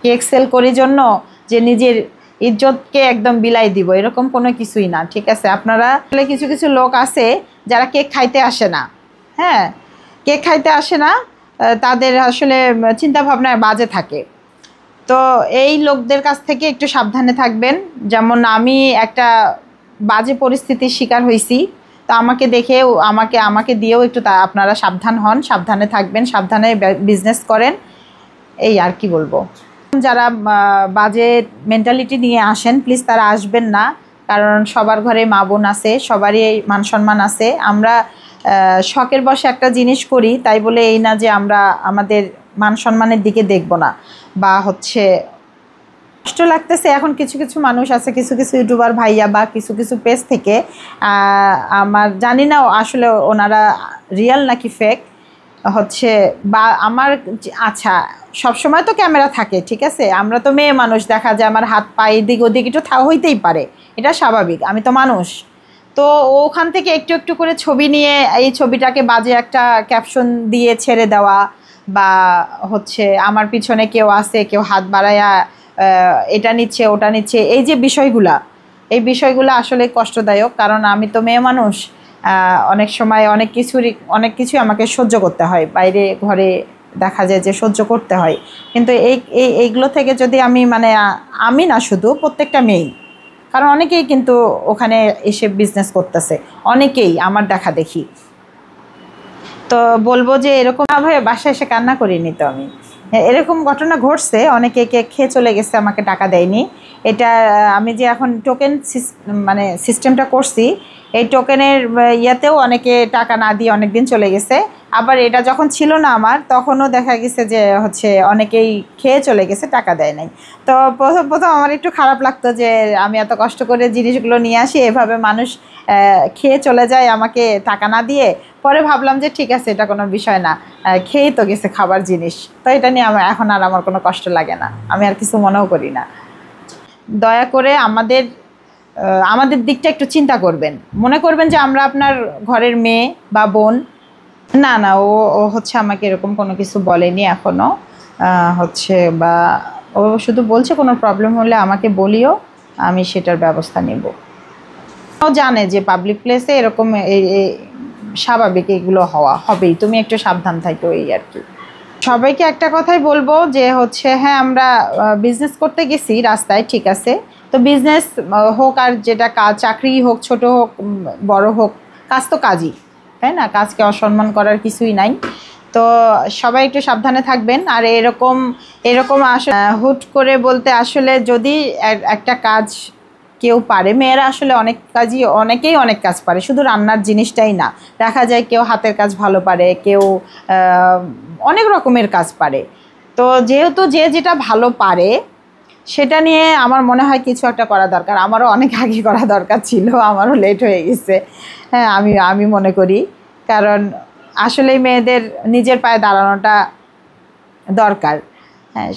Cake sale করি জন্য যে নিজের ইজ্জতকে একদম বিলাই দিব এরকম কোনো কিছুই না, ঠিক আছে। আপনারা কিছু কিছু লোক আছে যারা কেক খাইতে আসে না, হ্যাঁ, কেক খাইতে আসে না, তাদের আসলে চিন্তাভাবনায় বাজে থাকে। তো এই লোকদের কাছ থেকে একটু সাবধানে থাকবেন। যেমন আমি একটা বাজে পরিস্থিতির শিকার হয়েছি, তো আমাকে দেখেও আমাকে দিয়েও একটু আপনারা সাবধান হন, সাবধানে থাকবেন, সাবধানে বিজনেস করেন, এই আর কি বলবো। যারা বাজে মেন্টালিটি নিয়ে আসেন প্লিজ তারা আসবেন না, কারণ সবার ঘরে মা বোন আছে, সবারই মান সম্মান আছে। আমরা শখের বশে একটা জিনিস করি তাই বলে এই না যে আমরা আমাদের মান সম্মানের দিকে দেখব না, বা হচ্ছে কষ্ট লাগতেছে। এখন কিছু কিছু মানুষ আছে, কিছু কিছু ইউটিউবার ভাইয়া বা কিছু কিছু পেজ থেকে, আমার জানি না আসলে ওনারা রিয়েল নাকি ফেক হচ্ছে, বা আমার আচ্ছা সবসময় তো ক্যামেরা থাকে, ঠিক আছে, আমরা তো মেয়ে মানুষ, দেখা যায় আমার হাত পা এদিক ওদিক একটু হইতেই পারে, এটা স্বাভাবিক, আমি তো মানুষ। তো ওখান থেকে একটু একটু করে ছবি নিয়ে এই ছবিটাকে বাজে একটা ক্যাপশন দিয়ে ছেড়ে দেওয়া, বা হচ্ছে আমার পিছনে কেউ আছে, কেউ হাত বাড়ায়া এটা নিচ্ছে ওটা নিচ্ছে, এই যে এই বিষয়গুলো আসলে কষ্টদায়ক। কারণ আমি তো মেয়ে মানুষ, অনেক সময় অনেক কিছুই আমাকে সহ্য করতে হয়, বাইরে ঘরে দেখা যায় যে সহ্য করতে হয়। কিন্তু এইগুলো থেকে যদি আমি না, শুধু প্রত্যেকটা মেয়েই, কারণ অনেকেই কিন্তু ওখানে এসে বিজনেস করতেছে, অনেকেই আমার দেখা দেখি। তো বলবো যে এরকম ভাবে বাসায় এসে কান্না করিনি তো আমি, এরকম ঘটনা ঘটছে, অনেকে কেক খেয়ে চলে গেছে, আমাকে টাকা দেয়নি। এটা আমি যে এখন টোকেন সিস্টেমটা করছি, এই টোকেনের ইয়াতেও অনেকে টাকা না দিয়ে অনেক দিন চলে গেছে। আবার এটা যখন ছিল না আমার, তখনও দেখা গেছে যে হচ্ছে অনেকেই খেয়ে চলে গেছে, টাকা দেয় নাই। তো প্রথম আমার একটু খারাপ লাগতো যে আমি এত কষ্ট করে জিনিসগুলো নিয়ে আসি, এভাবে মানুষ খেয়ে চলে যায় আমাকে টাকা না দিয়ে। পরে ভাবলাম যে ঠিক আছে, এটা কোনো বিষয় না, খেয়েই তো গেছে খাবার জিনিস, তো এটা নিয়ে এখন আর আমার কোনো কষ্ট লাগে না, আমি আর কিছু মনেও করি না। দয়া করে আমাদের দিকটা একটু চিন্তা করবেন, মনে করবেন যে আমরা আপনার ঘরের মেয়ে বা বোন। না না, ও হচ্ছে আমাকে এরকম কোনো কিছু বলেনি এখনও, হচ্ছে বা ও শুধু বলছে কোনো প্রবলেম হলে আমাকে বলিও, আমি সেটার ব্যবস্থা নেব। ও জানে যে পাবলিক প্লেসে এরকম স্বাভাবিক এগুলো হবেই, তুমি একটু সাবধান থাকো, এই আর কি। সবাইকে একটা কথাই বলবো যে হচ্ছে, হ্যাঁ আমরা বিজনেস করতে গেছি রাস্তায়, ঠিক আছে, তো বিজনেস হোক আর যেটা কাজ, চাকরি হোক, ছোট হোক বড় হোক, কাজ তো কাজই, তাই না, কাজকে অসম্মান করার কিছুই নাই। তো সবাই একটু সাবধানে থাকবেন। আর এরকম আসলে হুট করে বলতে, আসলে যদি একটা কাজ কেউ পারে, মেয়েরা আসলে অনেকেই অনেক কাজ পারে, শুধু রান্নার জিনিসটাই না, দেখা যায় কেউ হাতের কাজ ভালো পারে, কেউ অনেক রকমের কাজ পারে। তো যেহেতু যে যেটা ভালো পারে সেটা নিয়ে আমার মনে হয় কিছু একটা করা দরকার। আমারও অনেক আগে করা দরকার ছিল, আমারও লেট হয়ে গেছে, হ্যাঁ, আমি মনে করি। কারণ আসলে মেয়েদের নিজের পায়ে দাঁড়ানোটা দরকার, হ্যাঁ।